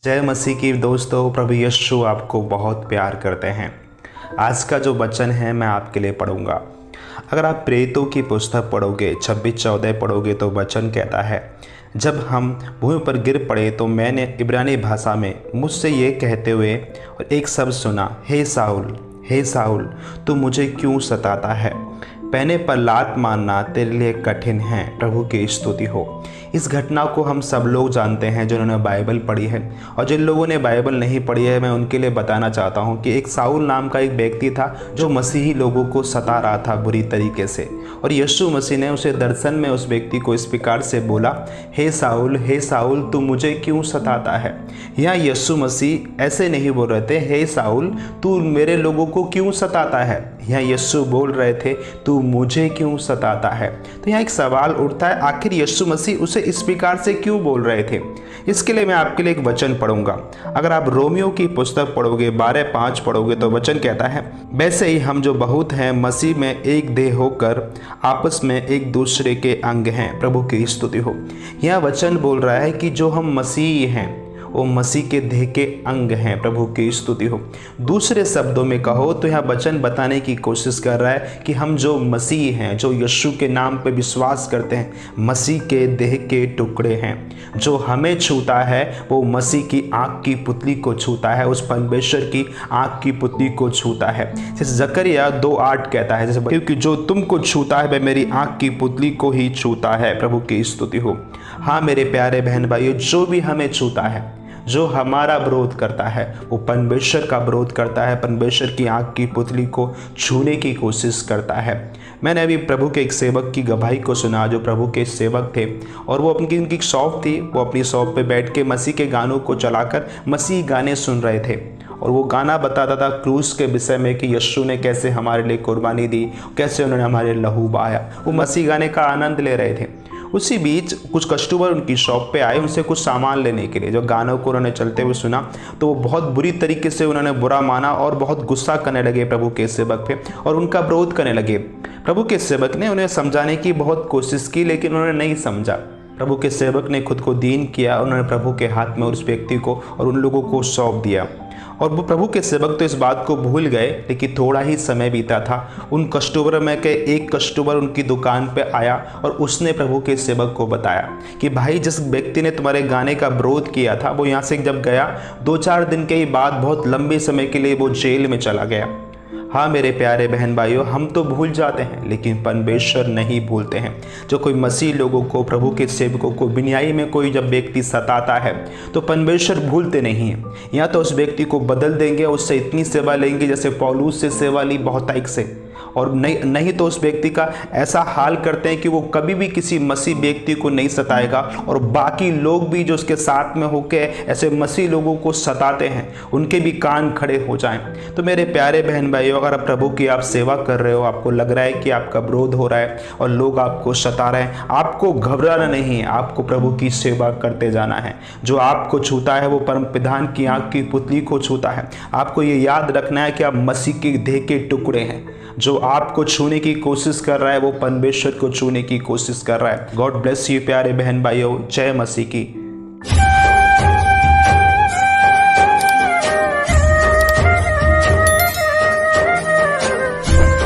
जय मसीह की दोस्तों, प्रभु यीशु आपको बहुत प्यार करते हैं। आज का जो वचन है मैं आपके लिए पढ़ूंगा। अगर आप प्रेरितों की पुस्तक पढ़ोगे 26-14 पढ़ोगे तो वचन कहता है, जब हम भूमि पर गिर पड़े तो मैंने इब्रानी भाषा में मुझसे ये कहते हुए और एक शब्द सुना, हे साउल तू मुझे क्यों सताता है। पहने पर लात मारना तेरे लिए कठिन है। प्रभु की स्तुति हो। इस घटना को हम सब लोग जानते हैं जिन्होंने बाइबल पढ़ी है, और जिन लोगों ने बाइबल नहीं पढ़ी है मैं उनके लिए बताना चाहता हूँ कि एक साउल नाम का एक व्यक्ति था जो मसीही लोगों को सता रहा था बुरी तरीके से। और यीशु मसीह ने उसे दर्शन में उस व्यक्ति को इस प्रकार से बोला, हे साउल तू मुझे क्यों सताता है। यहाँ यीशु मसीह ऐसे नहीं बोल रहे थे, हे साउल तू मेरे लोगों को क्यों सताता है। यहाँ यीशु बोल रहे थे, तू मुझे क्यों सताता है। तो यहाँ एक सवाल उठता है, आखिर यीशु मसीह उसे इस प्रकार से क्यों बोल रहे थे। इसके लिए मैं आपके लिए एक वचन पढ़ूंगा। अगर आप रोमियो की पुस्तक पढ़ोगे 12:5 पढ़ोगे तो वचन कहता है, वैसे ही हम जो बहुत हैं मसीह में एक देह होकर आपस में एक दूसरे के अंग हैं। प्रभु की स्तुति हो। यह वचन बोल रहा है कि जो हम मसीह हैं वो मसीह के देह के अंग हैं। प्रभु की स्तुति हो। दूसरे शब्दों में कहो तो यह वचन बताने की कोशिश कर रहा है कि हम जो मसीह हैं, जो यीशु के नाम पे विश्वास करते हैं, मसीह के देह के टुकड़े हैं। जो हमें छूता है वो मसीह की आँख की पुतली को छूता है, उस परमेश्वर की आँख की पुतली को छूता है। जैसे जकरिया 2:8 कहता है, जैसे क्योंकि जो तुमको छूता है वह मेरी आँख की पुतली को ही छूता है। प्रभु की स्तुति हो। हाँ मेरे प्यारे बहन भाइयों, जो भी हमें छूता है, जो हमारा विरोध करता है वो परमेश्वर का विरोध करता है, परमेश्वर की आँख की पुतली को छूने की कोशिश करता है। मैंने अभी प्रभु के एक सेवक की गवाही को सुना जो प्रभु के सेवक थे, और वो उनकी शॉप थी, वो अपनी शॉप पे बैठ के मसीह के गानों को चलाकर मसीह गाने सुन रहे थे। और वो गाना बताता था क्रूस के विषय में कि यीशु ने कैसे हमारे लिए कुर्बानी दी, कैसे उन्होंने हमारे लहू बहाया। वो मसीह गाने का आनंद ले रहे थे। उसी बीच कुछ कस्टमर उनकी शॉप पे आए उनसे कुछ सामान लेने के लिए। जो गानों को उन्होंने चलते हुए सुना तो वो बहुत बुरी तरीके से उन्होंने बुरा माना और बहुत गुस्सा करने लगे प्रभु के सेवक पे, और उनका विरोध करने लगे। प्रभु के सेवक ने उन्हें समझाने की बहुत कोशिश की, लेकिन उन्होंने नहीं समझा। प्रभु के सेवक ने खुद को दीन किया, उन्होंने प्रभु के हाथ में उस व्यक्ति को और उन लोगों को सौंप दिया। और वो प्रभु के सेवक तो इस बात को भूल गए, लेकिन थोड़ा ही समय बीता था। उन कस्टमर में के एक कस्टमर उनकी दुकान पे आया और उसने प्रभु के सेवक को बताया कि भाई जिस व्यक्ति ने तुम्हारे गाने का विरोध किया था वो यहाँ से जब गया 2-4 दिन के ही बाद बहुत लंबे समय के लिए वो जेल में चला गया। हाँ मेरे प्यारे बहन भाइयों, हम तो भूल जाते हैं लेकिन परमेश्वर नहीं भूलते हैं। जो कोई मसीह लोगों को, प्रभु के सेवकों को बिन्याई में कोई जब व्यक्ति सताता है तो परमेश्वर भूलते नहीं हैं। या तो उस व्यक्ति को बदल देंगे, उससे इतनी सेवा लेंगे जैसे पौलुस से सेवा ली बहुतायत से, और नहीं तो उस व्यक्ति का ऐसा हाल करते हैं कि वो कभी भी किसी मसीह व्यक्ति को नहीं सताएगा, और बाकी लोग भी जो उसके साथ में होके ऐसे मसीह लोगों को सताते हैं उनके भी कान खड़े हो जाएं। तो मेरे प्यारे बहन भाइयों, अगर आप प्रभु की आप सेवा कर रहे हो, आपको लग रहा है कि आपका विरोध हो रहा है और लोग आपको सता रहे हैं, आपको घबराना नहीं है, आपको प्रभु की सेवा करते जाना है। जो आपको छूता है वो परम प्रधान की आँख की पुतली को छूता है। आपको ये याद रखना है कि आप मसीह के देह के टुकड़े हैं। जो आपको छूने की कोशिश कर रहा है वो परमेश्वर को छूने की कोशिश कर रहा है। गॉड ब्लेस यू प्यारे बहन भाइयों। जय मसीह की।